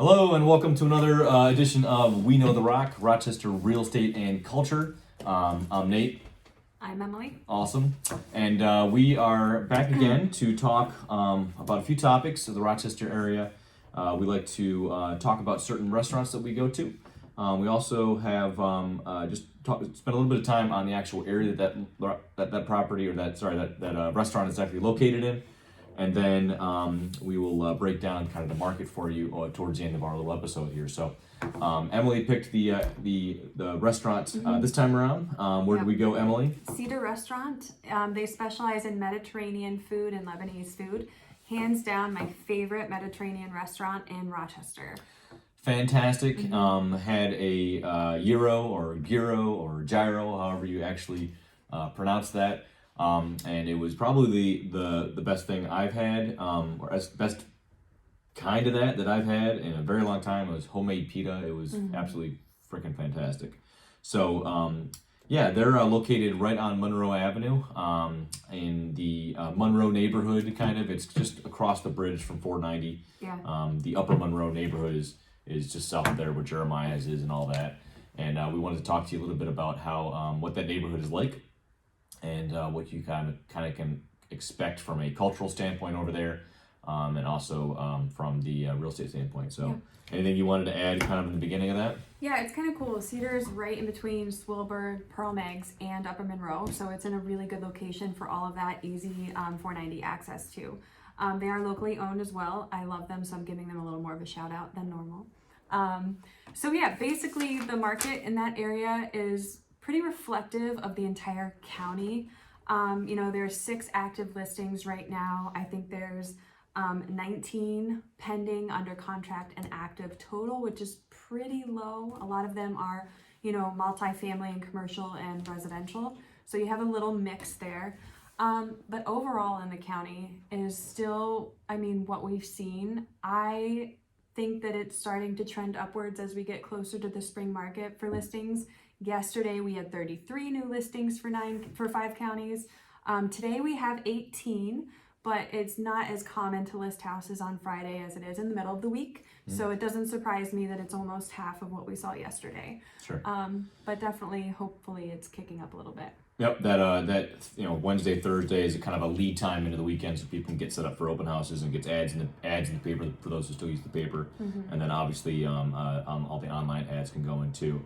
Hello and welcome to another edition of We Know the Rock, Rochester Real Estate and Culture. I'm Nate. I'm Emily. Awesome. And we are back again to talk about a few topics of the Rochester area. We like to talk about certain restaurants that we go to. We also have spend a little bit of time on the actual area that property or that restaurant is actually located in. And then we will break down kind of the market for you towards the end of our little episode here. So Emily picked the restaurant this time around. Where did we go, Emily? Cedar Restaurant. They specialize in Mediterranean food and Lebanese food. Hands down, my favorite Mediterranean restaurant in Rochester. Fantastic. Had a gyro or gyro, however you actually pronounce that. And it was probably the best thing I've had, or best kind of that I've had in a very long time. It was homemade pita. It was absolutely freaking fantastic. So they're located right on Monroe Avenue, in the Monroe neighborhood. Kind of, it's just across the bridge from 490. Yeah. The Upper Monroe neighborhood is just south of there where Jeremiah's is and all that. And we wanted to talk to you a little bit about how what that neighborhood is like. And what you kind of can expect from a cultural standpoint over there, and also from the real estate standpoint. So, anything you wanted to add kind of in the beginning of that? Yeah, it's kind of cool. Cedar is right in between Swillburg, Pearl Megs, and Upper Monroe, so it's in a really good location for all of that easy 490 access to. They are locally owned as well. I love them, so I'm giving them a little more of a shout out than normal. Basically the market in that area is pretty reflective of the entire county. There's 6 active listings right now. I think there's 19 pending, under contract, and active total, which is pretty low. A lot of them are, multifamily and commercial and residential. So you have a little mix there. But overall in the county is still, what we've seen. I think that it's starting to trend upwards as we get closer to the spring market for listings. Yesterday we had 33 new listings for 5 counties. Today we have 18, but it's not as common to list houses on Friday as it is in the middle of the week. So it doesn't surprise me that it's almost half of what we saw yesterday. Sure. But definitely, hopefully, it's kicking up a little bit. Yep. That Wednesday, Thursday is kind of a lead time into the weekend, so people can get set up for open houses and get ads in the paper for those who still use the paper, and then obviously all the online ads can go in too.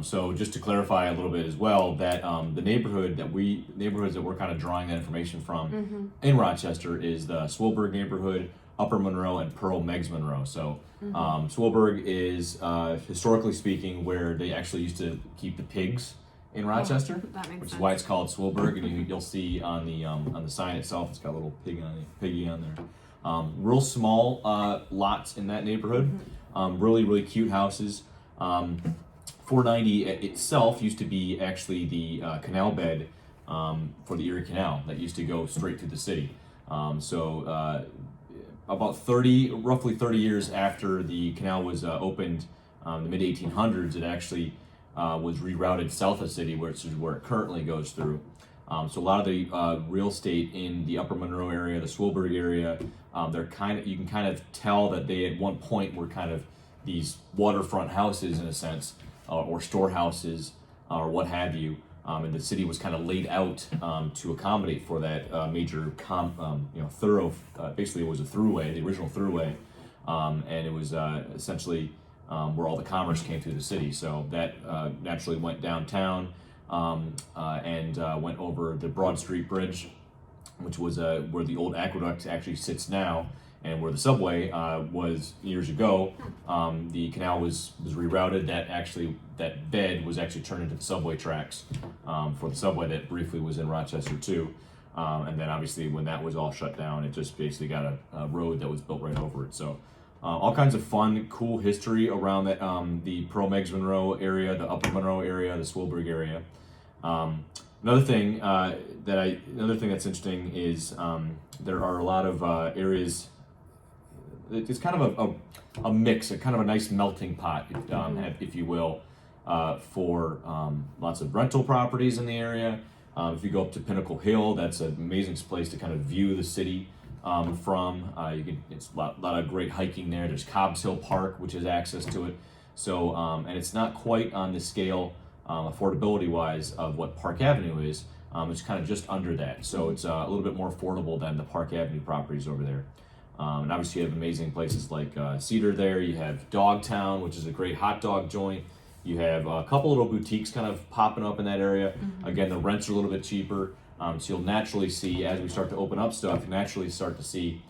So just to clarify a little bit as well, that the neighborhoods that we're kind of drawing that information from in Rochester is the Swillburg neighborhood, Upper Monroe, and Pearl Megs Monroe. So Swillburg is historically speaking where they actually used to keep the pigs in Rochester, which is why it's called Swillburg. And you'll see on the sign itself, it's got a little piggy on there. Real small lots in that neighborhood. Really cute houses. 490 itself used to be actually the canal bed for the Erie Canal that used to go straight through the city. About roughly 30 years after the canal was opened, the mid 1800s, it actually was rerouted south of the city, where it currently goes through. So a lot of the real estate in the Upper Monroe area, the Swillburg area, you can kind of tell that they at one point were kind of these waterfront houses in a sense, or storehouses, or what have you. And the city was kind of laid out to accommodate for that major thorough. Basically, it was a throughway, the original throughway, and it was essentially where all the commerce came through the city. So that naturally went downtown and went over the Broad Street Bridge, which was where the old aqueduct actually sits now, and where the subway was years ago. The canal was rerouted. That bed was actually turned into the subway tracks for the subway that briefly was in Rochester too. And then obviously when that was all shut down, it just basically got a road that was built right over it. So all kinds of fun, cool history around that, the Pearl Megs Monroe area, the Upper Monroe area, the Swillburg area. Another thing that's interesting is there are a lot of areas. It's kind of a mix, a kind of a nice melting pot, if you will, for lots of rental properties in the area. If you go up to Pinnacle Hill, that's an amazing place to kind of view the city from. It's a lot of great hiking there. There's Cobb's Hill Park, which has access to it. So, and it's not quite on the scale, affordability wise, of what Park Avenue is. It's kind of just under that. So it's a little bit more affordable than the Park Avenue properties over there. And obviously you have amazing places like Cedar there. You have Dogtown, which is a great hot dog joint. You have a couple little boutiques kind of popping up in that area. Again, the rents are a little bit cheaper. So you'll naturally see, as we start to open up stuff, you naturally start to see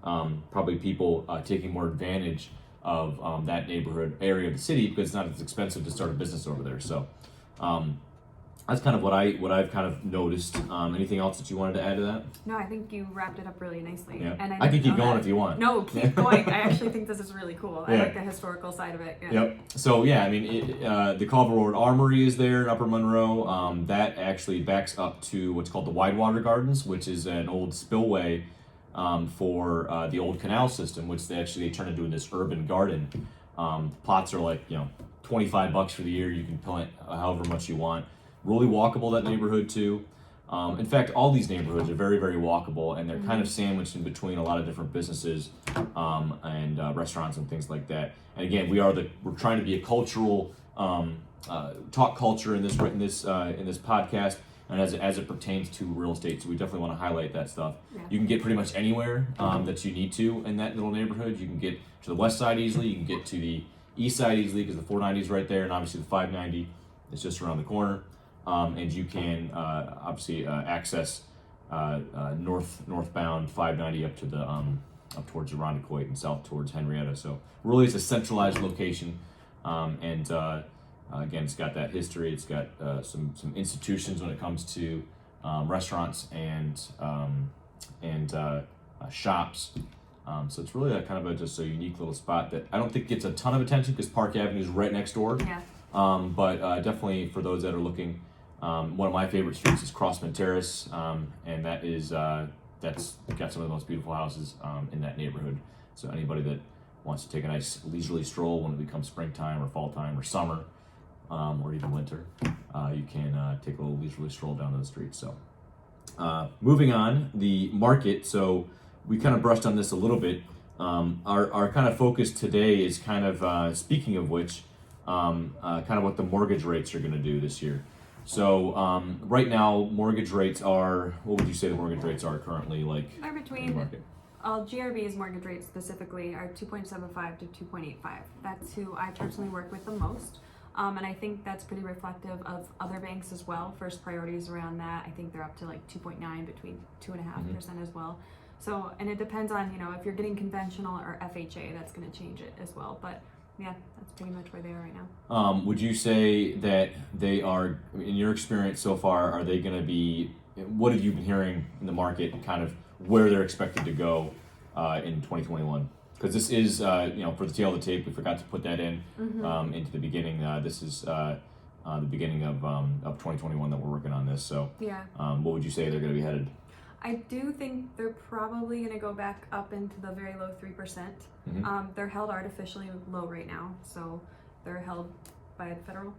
probably people taking more advantage of that neighborhood area of the city, because it's not as expensive to start a business over there. So that's kind of what I've kind of noticed. Anything else that you wanted to add to that? No, I think you wrapped it up really nicely. Yeah. And I can keep going if you want. No, keep going. I actually think this is really cool. I Yeah. like the historical side of it. Yeah. Yep. So yeah, I mean, the Culver Road Armory is there in Upper Monroe. That actually backs up to what's called the Widewater Gardens, which is an old spillway for the old canal system, which they turned into this urban garden. Plots are like $25 for the year. You can plant however much you want. Really walkable, that neighborhood too. In fact, all these neighborhoods are very, very walkable, and they're kind of sandwiched in between a lot of different businesses and restaurants and things like that. And again, we're trying to be a cultural talk culture in this podcast, and as it pertains to real estate. So we definitely want to highlight that stuff. Yeah. You can get pretty much anywhere that you need to in that little neighborhood. You can get to the west side easily. You can get to the east side easily because the 490 is right there, and obviously the 590 is just around the corner. And you can obviously access northbound 590 up to the up towards Irondequoit and south towards Henrietta. So really, it's a centralized location, and again, it's got that history. It's got some institutions when it comes to restaurants and shops. So it's really just a unique little spot that I don't think gets a ton of attention because Park Avenue is right next door. Yeah. But definitely for those that are looking, one of my favorite streets is Crossman Terrace, and that's got some of the most beautiful houses in that neighborhood. So anybody that wants to take a nice leisurely stroll when it becomes springtime or fall time or summer, or even winter, you can take a little leisurely stroll down those streets. So moving on, the market. So we kind of brushed on this a little bit. Our kind of focus today is kind of, speaking of which, kind of what the mortgage rates are going to do this year. So right now, mortgage rates are, what would you say the mortgage rates are currently like? They're between, GRB's mortgage rates specifically are 2.75 to 2.85. That's who I personally work with the most. And I think that's pretty reflective of other banks as well. First priorities around that, I think they're up to like 2.9, between 2.5% as well. So, and it depends on, if you're getting conventional or FHA, that's going to change it as well. But yeah, that's pretty much where they are right now. Would you say that they are, in your experience so far, are they going to be, what have you been hearing in the market, kind of where they're expected to go in 2021? Because this is, for the tail of the tape, we forgot to put that in into the beginning. This is the beginning of 2021 that we're working on this. So yeah. What would you say they're going to be headed? I do think they're probably going to go back up into the very low 3%. They're held artificially low right now, so they're held by the federal.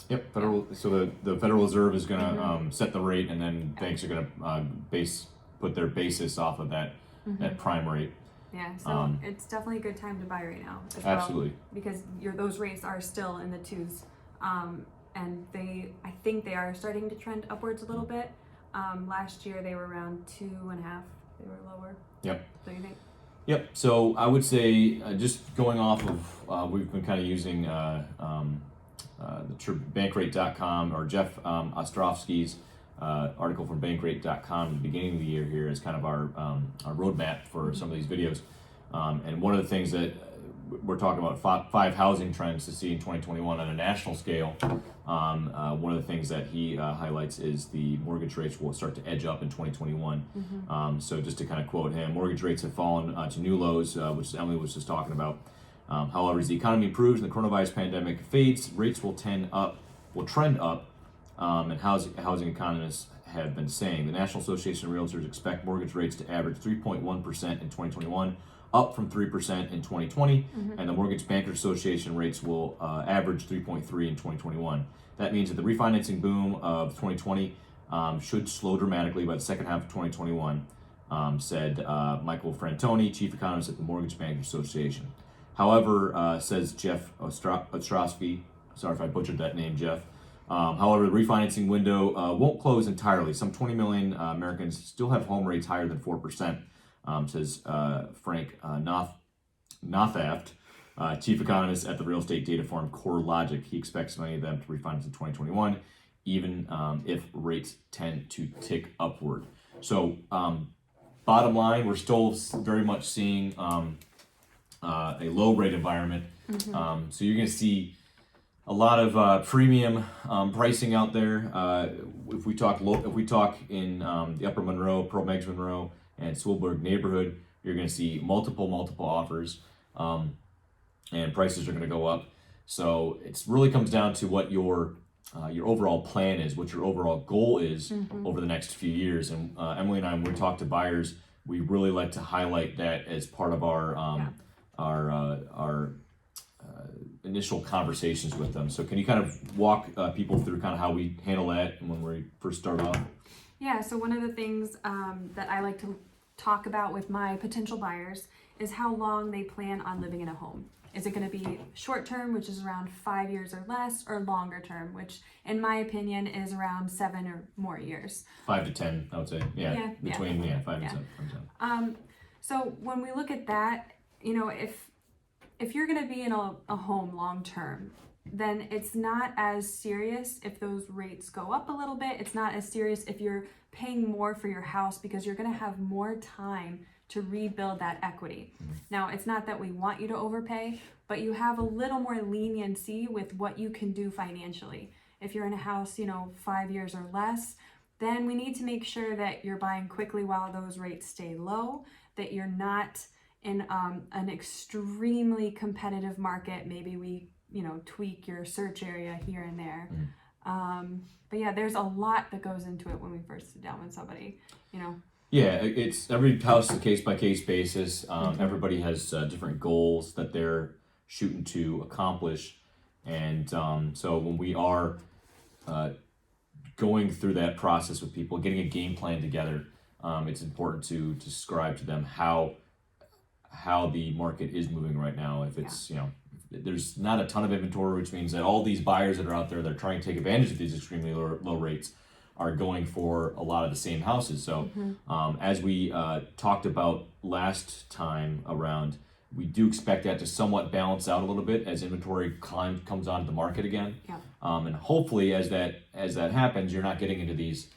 Yep, federal. Yeah. So the Federal Reserve is going to set the rate, and then banks are going to put their basis off of that prime rate. Yeah, so it's definitely a good time to buy right now as well. Absolutely. Because those rates are still in the twos, and I think they are starting to trend upwards a little bit. Last year they were around 2.5. They were lower. Yep. So you think? Yep. So I would say just going off of we've been kind of using the bankrate.com or Jeff Ostrovsky's article from bankrate.com at the beginning of the year here is kind of our roadmap for some of these videos. And one of the things that we're talking about five housing trends to see in 2021 on a national scale. One of the things that he highlights is the mortgage rates will start to edge up in 2021. So just to kind of quote him, mortgage rates have fallen to new lows, which Emily was just talking about. However, as the economy improves and the coronavirus pandemic fades, rates will trend up, and housing economists have been saying. The National Association of Realtors expect mortgage rates to average 3.1% in 2021, up from 3% in 2020, and the Mortgage Bankers Association rates will average 3.3 in 2021. That means that the refinancing boom of 2020 should slow dramatically by the second half of 2021. said Michael Frantoni, chief economist at the Mortgage Bankers Association. However, says Jeff Ostrowski, sorry if I butchered that name, Jeff. However, the refinancing window won't close entirely. Some 20 million Americans still have home rates higher than 4%, says Frank Nothaft, chief economist at the real estate data firm CoreLogic. He expects many of them to refinance in 2021, even if rates tend to tick upward. So, bottom line, we're still very much seeing a low rate environment. So you're going to see a lot of premium pricing out there. If we talk in the Upper Monroe, Pearl Megs Monroe, and Swoleburg neighborhood, you're going to see multiple offers, and prices are going to go up. So it really comes down to what your overall plan is, what your overall goal is over the next few years. And Emily and I, when we talk to buyers, we really like to highlight that as part of our initial conversations with them. So can you kind of walk people through kind of how we handle that when we first start off? Yeah, so one of the things that I like to talk about with my potential buyers is how long they plan on living in a home. Is it going to be short term, which is around 5 years or less, or longer term, which in my opinion is around 7 or more years? 5 to 10, I would say. Yeah, between 5 and 7. So when we look at that, if you're going to be in a home long term, then it's not as serious if those rates go up a little bit. It's not as serious if you're paying more for your house, because you're going to have more time to rebuild that equity. Now, it's not that we want you to overpay, but you have a little more leniency with what you can do financially. If you're in a house, 5 years or less, then we need to make sure that you're buying quickly while those rates stay low, that you're not in an extremely competitive market. Maybe we, tweak your search area here and there. But yeah, there's a lot that goes into it when we first sit down with somebody, Yeah, it's every house is a case-by-case basis. Everybody has different goals that they're shooting to accomplish. And so when we are going through that process with people, getting a game plan together, it's important to describe to them how the market is moving right now. If it's, there's not a ton of inventory, which means that all these buyers that are out there that are trying to take advantage of these extremely low rates are going for a lot of the same houses. So as we talked about last time around, we do expect that to somewhat balance out a little bit as inventory comes onto the market again. Yeah. And hopefully as that happens, you're not getting into these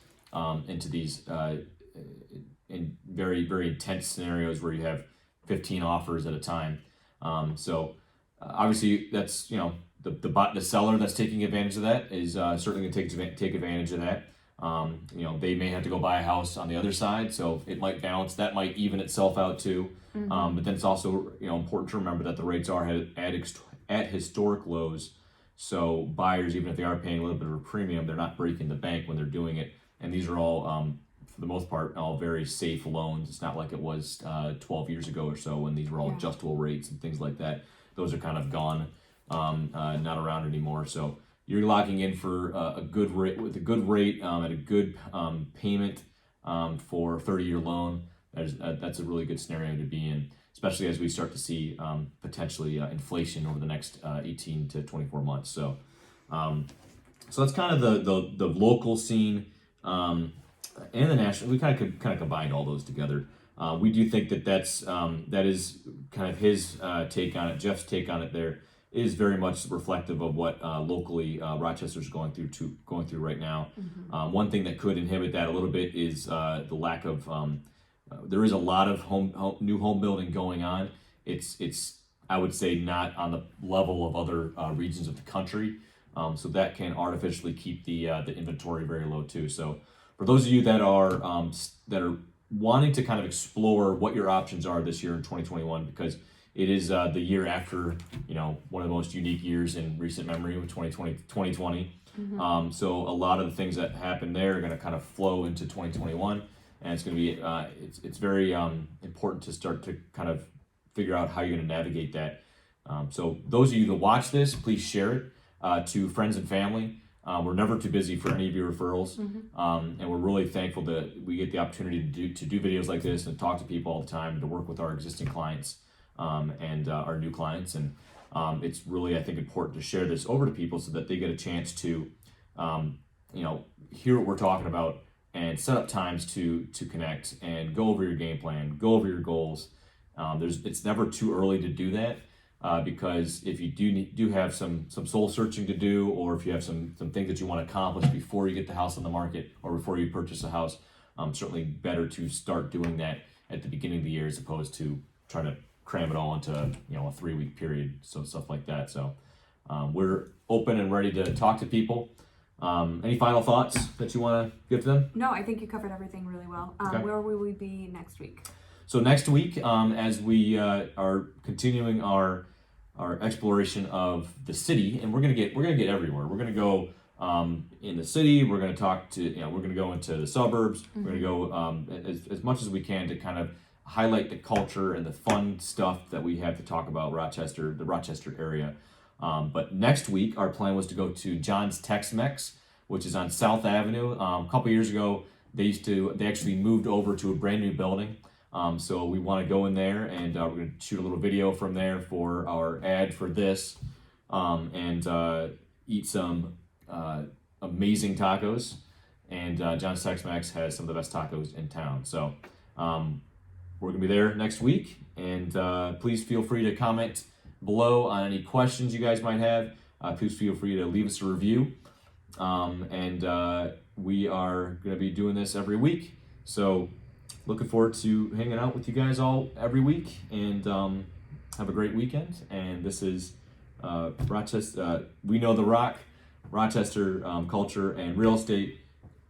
in very, very intense scenarios where you have 15 offers at a time. Obviously that's, the seller that's taking advantage of that is certainly going to take advantage of that. They may have to go buy a house on the other side, so it might balance, that might even itself out too. But then it's also, important to remember that the rates are at historic lows. So buyers, even if they are paying a little bit of a premium, they're not breaking the bank when they're doing it. And these are all, for the most part, all very safe loans. It's not like it was 12 years ago or so when these were all adjustable rates and things like that. Those are kind of gone, not around anymore. So you're locking in for a good rate with a good rate at a good payment for a 30-year loan. That's a really good scenario to be in, especially as we start to see potentially inflation over the next 18 to 24 months. So that's kind of the local scene and the national. We kind of combined all those together. We do think that is kind of his take on it. Jeff's take on it there is very much reflective of what locally Rochester's going through right now. One thing that could inhibit that a little bit is the lack of there is a lot of new home building going on. It's I would say not on the level of other regions of the country, so that can artificially keep the inventory very low too. So for those of you that are wanting to kind of explore what your options are this year in 2021, because it is the year after, one of the most unique years in recent memory with 2020. So a lot of the things that happen there are going to kind of flow into 2021, and it's going to be it's very important to start to kind of figure out how you're going to navigate that. So those of you that watch this, please share it to friends and family. We're never too busy for any of your referrals, and we're really thankful that we get the opportunity to do videos like this and talk to people all the time, to work with our existing clients and our new clients. And it's really, I think, important to share this over to people so that they get a chance to, hear what we're talking about and set up times to connect and go over your game plan, go over your goals. It's never too early to do that. Because if you do have some soul searching to do, or if you have some things that you want to accomplish before you get the house on the market or before you purchase a house, certainly better to start doing that at the beginning of the year as opposed to trying to cram it all into a 3-week period, so stuff like that. So we're open and ready to talk to people. Any final thoughts that you want to give to them? No, I think you covered everything really well. Okay. Where will we be next week? So next week, as we are continuing our exploration of the city, and we're gonna get everywhere. We're gonna go in the city. We're gonna talk to we're gonna go into the suburbs. We're gonna go as much as we can to kind of highlight the culture and the fun stuff that we have to talk about the Rochester area. But next week, our plan was to go to John's Tex-Mex, which is on South Avenue. A couple years ago, they actually moved over to a brand new building. So we want to go in there, and we're going to shoot a little video from there for our ad for this, and eat some amazing tacos. And John's Tex-Mex has some of the best tacos in town. So we're going to be there next week, and please feel free to comment below on any questions you guys might have. Please feel free to leave us a review. And we are going to be doing this every week. So looking forward to hanging out with you guys all every week, and have a great weekend. And this is Rochester. We know the ROC, Rochester culture and real estate,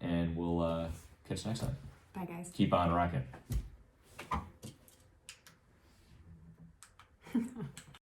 and we'll catch you next time. Bye, guys. Keep on rocking.